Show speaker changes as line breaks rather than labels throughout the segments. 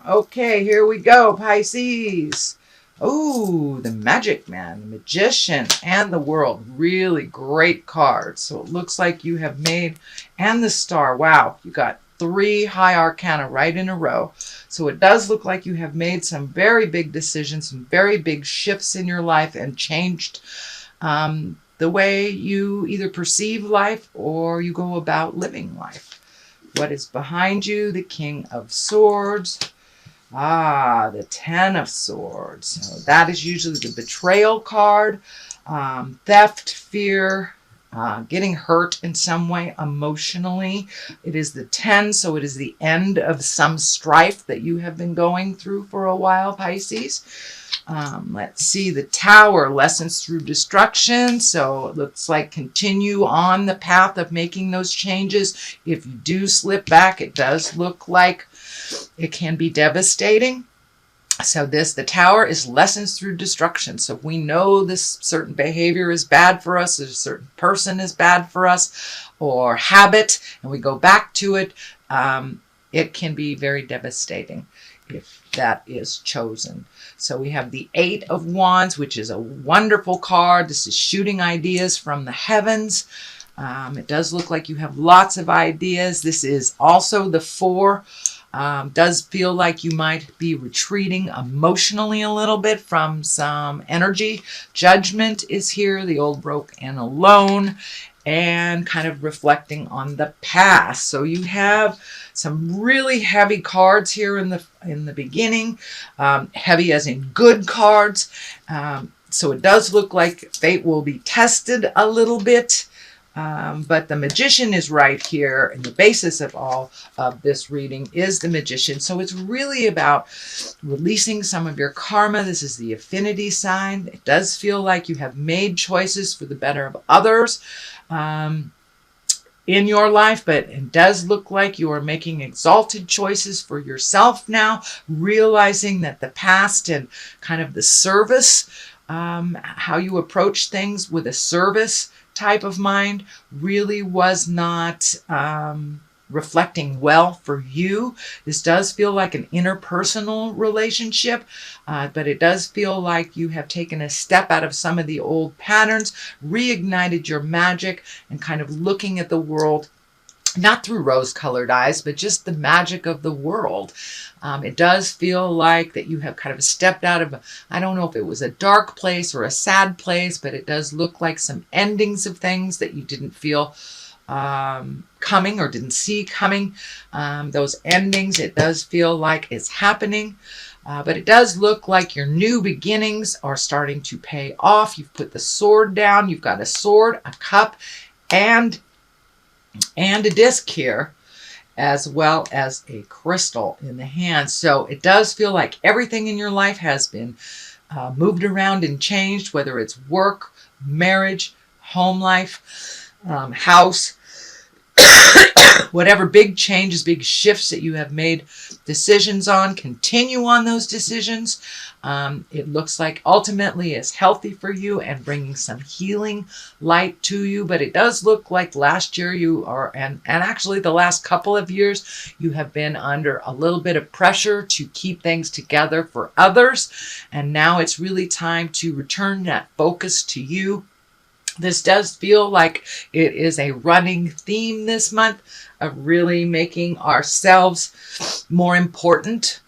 Okay, here we go, Pisces. Oh, the Magic Man, the Magician, and the World. Really great cards. So it looks like you have made, and the Star. Wow, you got 3 high arcana right in a row. So it does look like you have made some very big decisions, some very big shifts in your life, and changed the way you either perceive life or you go about living life. What is behind you? The King of Swords. Ah, the Ten of Swords. So that is usually the betrayal card. Theft, fear, getting hurt in some way emotionally. It is the 10, so it is the end of some strife that you have been going through for a while, Pisces. Let's see, the Tower, lessons through destruction. So it looks like continue on the path of making those changes. If you do slip back, it does look like it can be devastating. So the Tower is lessons through destruction. So if we know this certain behavior is bad for us, a certain person is bad for us, or habit, and we go back to it, it can be very devastating if that is chosen. So we have the 8 of Wands, which is a wonderful card. This is shooting ideas from the heavens. It does look like you have lots of ideas. This is also the 4. Does feel like you might be retreating emotionally a little bit from some energy. Judgment is here, the old, broke, and alone, and kind of reflecting on the past. So you have some really heavy cards here in the beginning, heavy as in good cards. So it does look like fate will be tested a little bit. But the Magician is right here, and the basis of all of this reading is the Magician. So it's really about releasing some of your karma. This is the affinity sign. It does feel like you have made choices for the better of others in your life, but it does look like you are making exalted choices for yourself now, realizing that the past and kind of the service, how you approach things with a service type of mind really was not reflecting well for you. This does feel like an interpersonal relationship, but it does feel like you have taken a step out of some of the old patterns, reignited your magic, and kind of looking at the world not through rose-colored eyes, but just the magic of the world. It does feel like that you have kind of stepped out of, I don't know if it was a dark place or a sad place, but it does look like some endings of things that you didn't feel coming or didn't see coming. Those endings, it does feel like it's happening. But it does look like your new beginnings are starting to pay off. You've put the sword down. You've got a sword, a cup, and a disc here, as well as a crystal in the hand. So it does feel like everything in your life has been moved around and changed, whether it's work, marriage, home life, house, whatever big changes, big shifts that you have made decisions on, continue on those decisions. It looks like ultimately it's healthy for you and bringing some healing light to you. But it does look like last year you are, and actually the last couple of years, you have been under a little bit of pressure to keep things together for others. And now it's really time to return that focus to you. This does feel like it is a running theme this month of really making ourselves more important,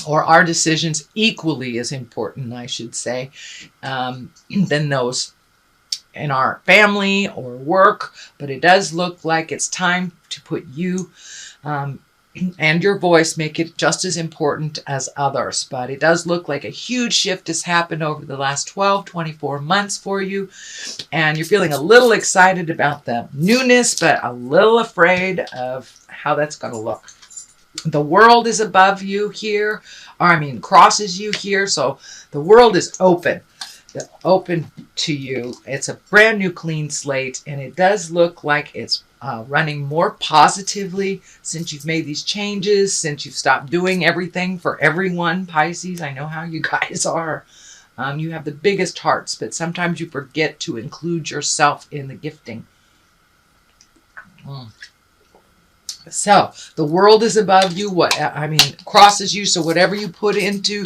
or our decisions equally as important, I should say, than those in our family or work. But it does look like it's time to put you and your voice, make it just as important as others. But it does look like a huge shift has happened over the last 12, 24 months for you. And you're feeling a little excited about the newness, but a little afraid of how that's going to look. The world is above you here, or I mean crosses you here. So the world is open to you. It's a brand new clean slate, and it does look like it's running more positively since you've made these changes, since you've stopped doing everything for everyone, Pisces. I know how you guys are. You have the biggest hearts, but sometimes you forget to include yourself in the gifting. So the world is above you. Crosses you. So whatever you put into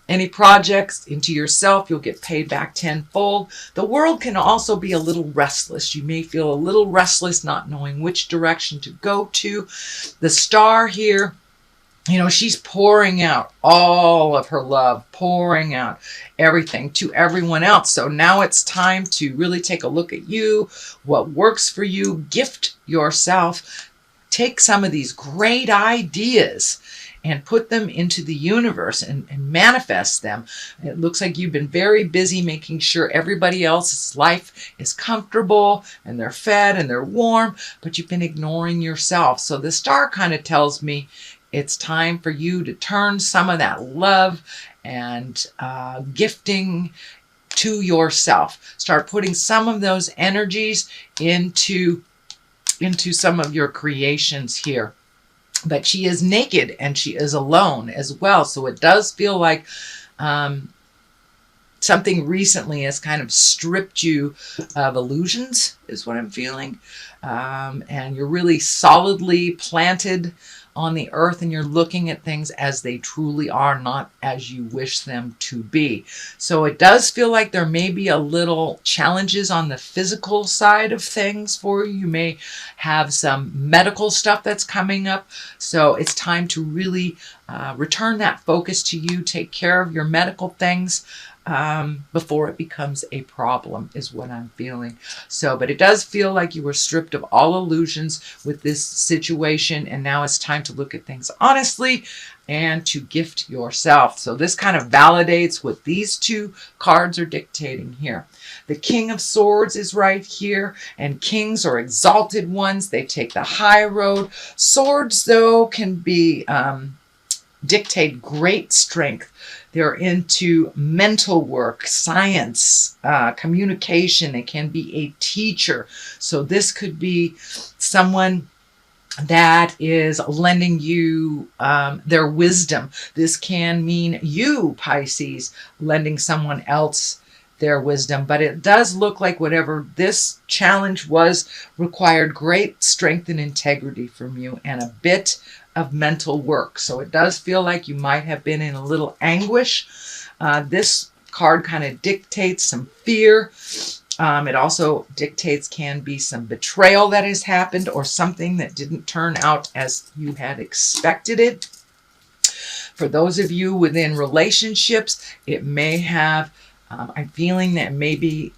any projects, into yourself, you'll get paid back tenfold. The world can also be a little restless. You may feel a little restless, not knowing which direction to go to. The star here, she's pouring out all of her love, pouring out everything to everyone else. So now it's time to really take a look at you, what works for you, gift yourself. Take some of these great ideas and put them into the universe and manifest them. It looks like you've been very busy making sure everybody else's life is comfortable and they're fed and they're warm, but you've been ignoring yourself. So the star kind of tells me it's time for you to turn some of that love and gifting to yourself. Start putting some of those energies into some of your creations here. But she is naked and she is alone as well. So it does feel like something recently has kind of stripped you of illusions, is what I'm feeling. And you're really solidly planted on the earth and you're looking at things as they truly are, not as you wish them to be. So it does feel like there may be a little challenges on the physical side of things for you. You may have some medical stuff that's coming up. So it's time to really return that focus to you, take care of your medical things before it becomes a problem, is what I'm feeling. So, but it does feel like you were stripped of all illusions with this situation, and now it's time to look at things honestly and to gift yourself. So this kind of validates what these two cards are dictating here. The King of Swords is right here, and kings are exalted ones. They take the high road. Swords, though, can be dictate great strength. They're into mental work, science, communication. They can be a teacher. So this could be someone that is lending you their wisdom. This can mean you, Pisces, lending someone else their wisdom. But it does look like whatever this challenge was required great strength and integrity from you and a bit of mental work. So it does feel like you might have been in a little anguish. This card kind of dictates some fear. It also dictates can be some betrayal that has happened or something that didn't turn out as you had expected it. For those of you within relationships, it may have, I'm feeling that may be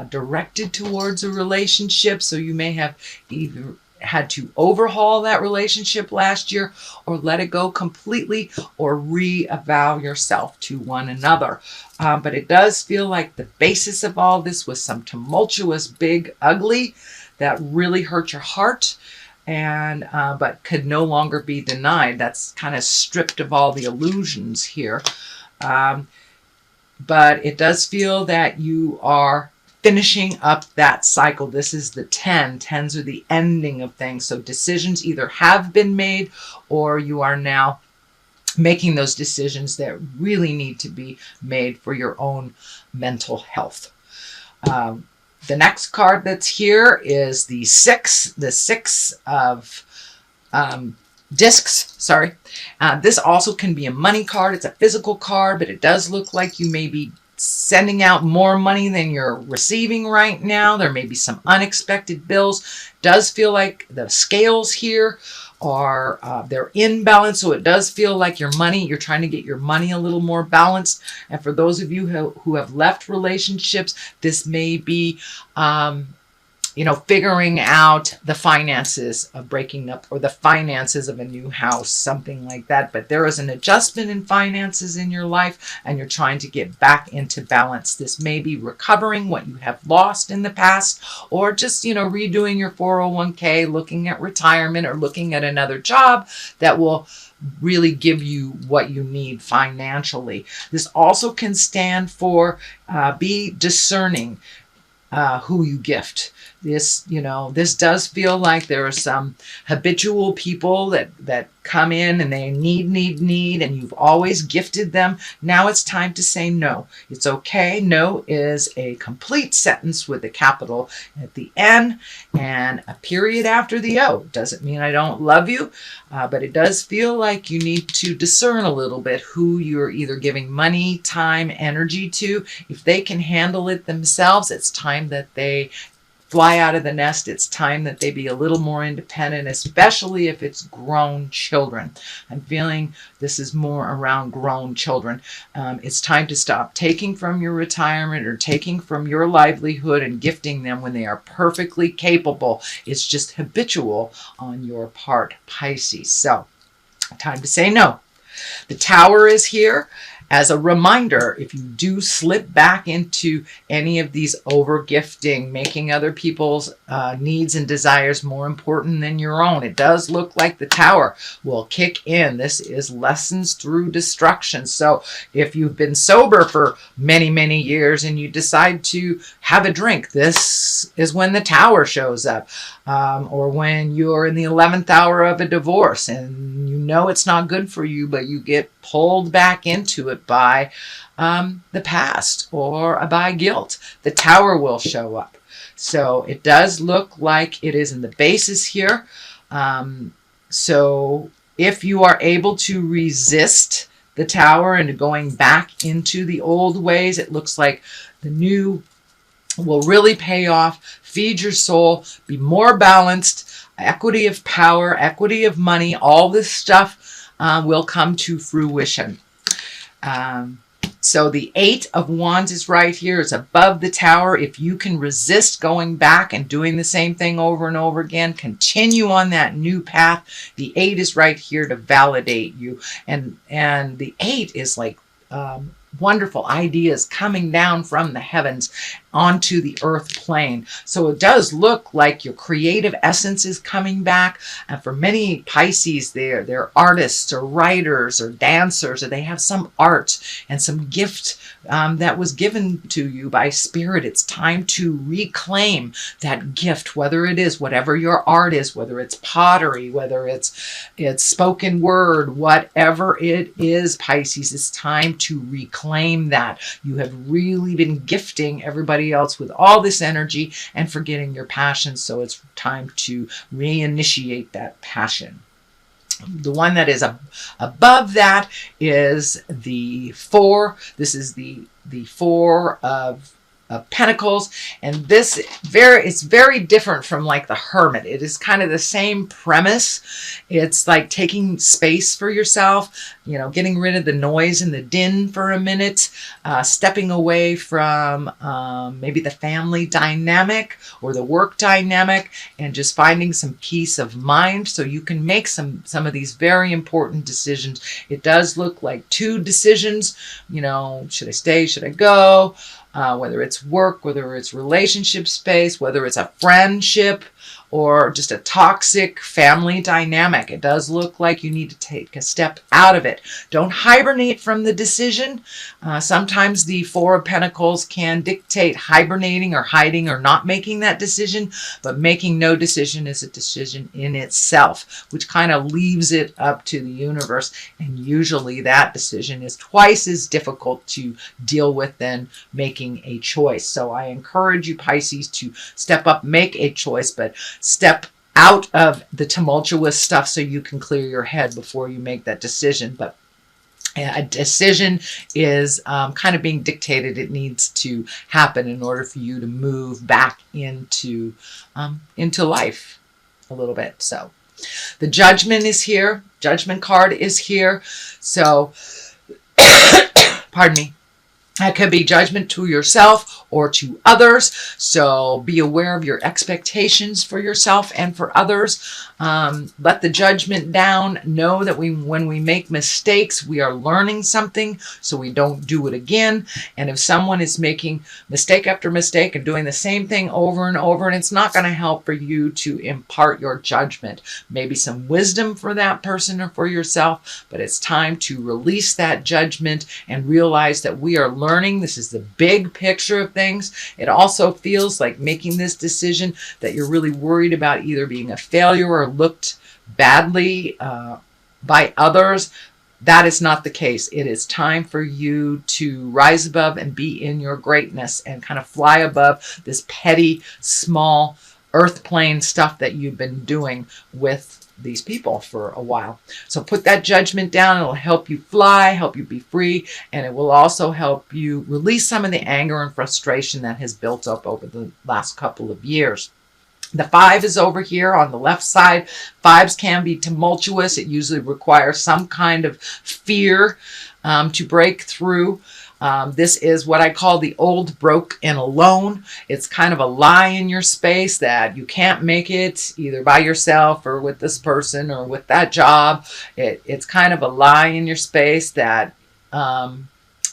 directed towards a relationship. So you may have either had to overhaul that relationship last year or let it go completely or re-avow yourself to one another. But it does feel like the basis of all this was some tumultuous, big, ugly that really hurt your heart and but could no longer be denied. That's kind of stripped of all the illusions here. But it does feel that you are finishing up that cycle. This is the 10. 10s are the ending of things. So decisions either have been made or you are now making those decisions that really need to be made for your own mental health. The next card that's here is the 6. The 6 of discs. Sorry. This also can be a money card. It's a physical card, but it does look like you may be sending out more money than you're receiving right now. There may be some unexpected bills. Does feel like the scales here are they're in balance. So it does feel like your money, you're trying to get your money a little more balanced. And for those of you who have left relationships, this may be figuring out the finances of breaking up or the finances of a new house, something like that. But there is an adjustment in finances in your life and you're trying to get back into balance. This may be recovering what you have lost in the past or just, redoing your 401k, looking at retirement or looking at another job that will really give you what you need financially. This also can stand for be discerning. who you gift. This, this does feel like there are some habitual people that come in and they need, and you've always gifted them. Now it's time to say no. It's okay. No is a complete sentence with a capital at the end and a period after the O. Doesn't mean I don't love you, but it does feel like you need to discern a little bit who you're either giving money, time, energy to. If they can handle it themselves, it's time that they fly out of the nest. It's time that they be a little more independent, especially if it's grown children. I'm feeling this is more around grown children. It's time to stop taking from your retirement or taking from your livelihood and gifting them when they are perfectly capable. It's just habitual on your part, Pisces. So, time to say no. The Tower is here as a reminder, if you do slip back into any of these over-gifting, making other people's needs and desires more important than your own, it does look like the Tower will kick in. This is lessons through destruction. So if you've been sober for many, many years and you decide to have a drink, this is when the Tower shows up. Or when you're in the 11th hour of a divorce and you know it's not good for you, but you get pulled back into it by the past or by guilt, the Tower will show up. So it does look like it is in the basis here. So if you are able to resist the Tower and going back into the old ways, it looks like the new will really pay off. Feed your soul, be more balanced, equity of power, equity of money, all this stuff will come to fruition. So the 8 of Wands is right here. It's above the Tower. If you can resist going back and doing the same thing over and over again, continue on that new path. The 8 is right here to validate you. And the 8 is like wonderful ideas coming down from the heavens onto the earth plane. So it does look like your creative essence is coming back. And for many Pisces, they're artists or writers or dancers, or they have some art and some gift that was given to you by Spirit. It's time to reclaim that gift, whether it is whatever your art is, whether it's pottery, whether it's spoken word, whatever it is, Pisces, it's time to reclaim that. You have really been gifting everybody else with all this energy and forgetting your passion, so it's time to reinitiate that passion. The one that is above that is the 4. This is the 4 of Pentacles, and this it's very different from like the Hermit. It is kind of the same premise. It's like taking space for yourself, getting rid of the noise and the din for a minute, stepping away from maybe the family dynamic or the work dynamic, and just finding some peace of mind so you can make some of these very important decisions. It does look like 2 decisions, should I stay, should I go? Whether it's work, whether it's relationship space, whether it's a friendship, or just a toxic family dynamic. It does look like you need to take a step out of it. Don't hibernate from the decision. Sometimes the 4 of Pentacles can dictate hibernating or hiding or not making that decision, but making no decision is a decision in itself, which kind of leaves it up to the universe. And usually that decision is twice as difficult to deal with than making a choice. So I encourage you, Pisces, to step up, make a choice, but step out of the tumultuous stuff so you can clear your head before you make that decision. But a decision is kind of being dictated. It needs to happen in order for you to move back into life a little bit. So the Judgment is here. Judgment card is here. So, pardon me. That could be judgment to yourself or to others. So be aware of your expectations for yourself and for others. Let the judgment down. Know that when we make mistakes, we are learning something so we don't do it again. And if someone is making mistake after mistake and doing the same thing over and over, and it's not going to help for you to impart your judgment, maybe some wisdom for that person or for yourself, but it's time to release that judgment and realize that we are learning. This is the big picture of things. It also feels like making this decision that you're really worried about either being a failure or looked badly by others. That is not the case. It is time for you to rise above and be in your greatness and kind of fly above this petty, small, earth plane stuff that you've been doing with these people for a while. So put that judgment down. It'll help you fly, help you be free, and it will also help you release some of the anger and frustration that has built up over the last couple of years. The 5 is over here on the left side. 5s can be tumultuous. It usually requires some kind of fear to break through. This is what I call the old, broke, and alone. It's kind of a lie in your space that you can't make it either by yourself or with this person or with that job. It's kind of a lie in your space that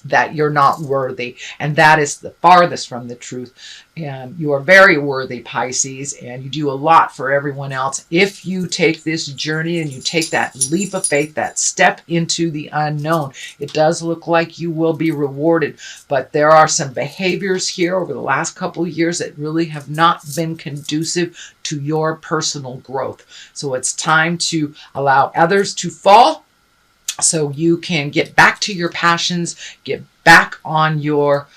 that you're not worthy. And that is the farthest from the truth. And you are very worthy, Pisces, and you do a lot for everyone else. If you take this journey and you take that leap of faith, that step into the unknown, it does look like you will be rewarded. But there are some behaviors here over the last couple of years that really have not been conducive to your personal growth. So it's time to allow others to fall, so you can get back to your passions, get back on your,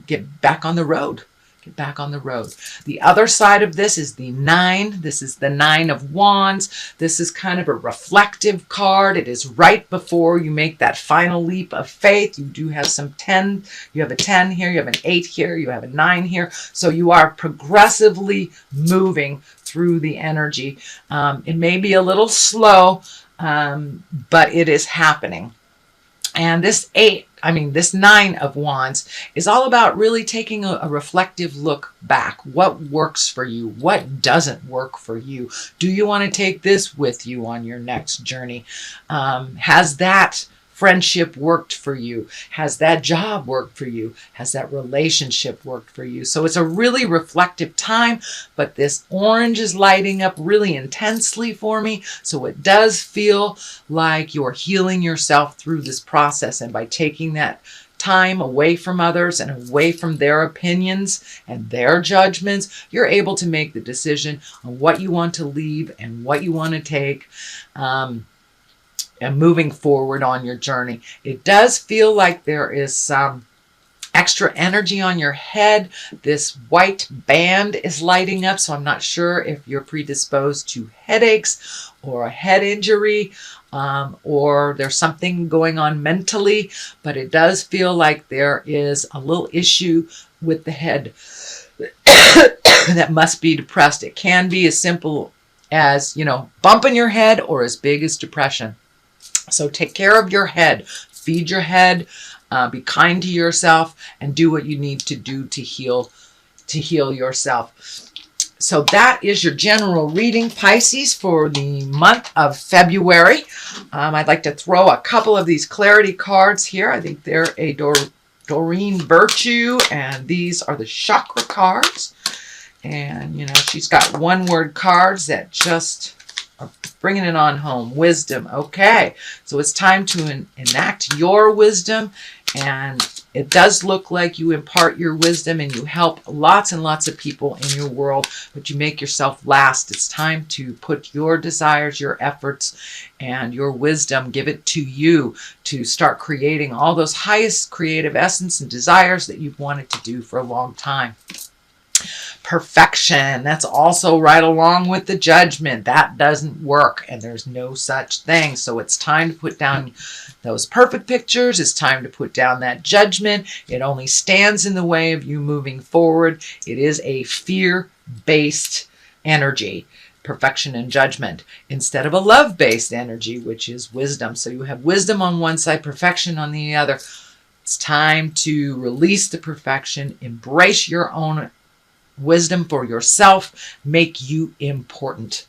get back on the road. Get back on the road. The other side of this is the 9. This is the 9 of Wands. This is kind of a reflective card. It is right before you make that final leap of faith. You do have some 10. You have a 10 here. You have an 8 here. You have a 9 here. So you are progressively moving through the energy. It may be a little slow, but it is happening. And this 9 of Wands is all about really taking a reflective look back. What works for you? What doesn't work for you? Do you want to take this with you on your next journey? Has that friendship worked for you? Has that job worked for you? Has that relationship worked for you? So it's a really reflective time, but this orange is lighting up really intensely for me. So it does feel like you're healing yourself through this process. And by taking that time away from others and away from their opinions and their judgments, you're able to make the decision on what you want to leave and what you want to take. And moving forward on your journey. It does feel like there is some extra energy on your head. This white band is lighting up, so I'm not sure if you're predisposed to headaches or a head injury, or there's something going on mentally, but it does feel like there is a little issue with the head that must be depressed. It can be as simple as, bumping your head, or as big as depression. So take care of your head, feed your head, be kind to yourself, and do what you need to do to heal yourself. So that is your general reading, Pisces, for the month of February. I'd like to throw a couple of these clarity cards here. I think they're a Doreen Virtue, and these are the chakra cards. And, she's got one-word cards that just bringing it on home. Wisdom. Okay, so it's time to enact your wisdom, and it does look like you impart your wisdom and you help lots and lots of people in your world, but you make yourself last. It's time to put your desires, your efforts, and your wisdom, give it to you to start creating all those highest creative essence and desires that you've wanted to do for a long time. Perfection. That's also right along with the Judgment. That doesn't work, and there's no such thing. So it's time to put down those perfect pictures. It's time to put down that judgment. It only stands in the way of you moving forward. It is a fear-based energy, perfection and judgment, instead of a love-based energy, which is wisdom. So you have wisdom on one side, perfection on the other. It's time to release the perfection, embrace your own wisdom for yourself, make you important.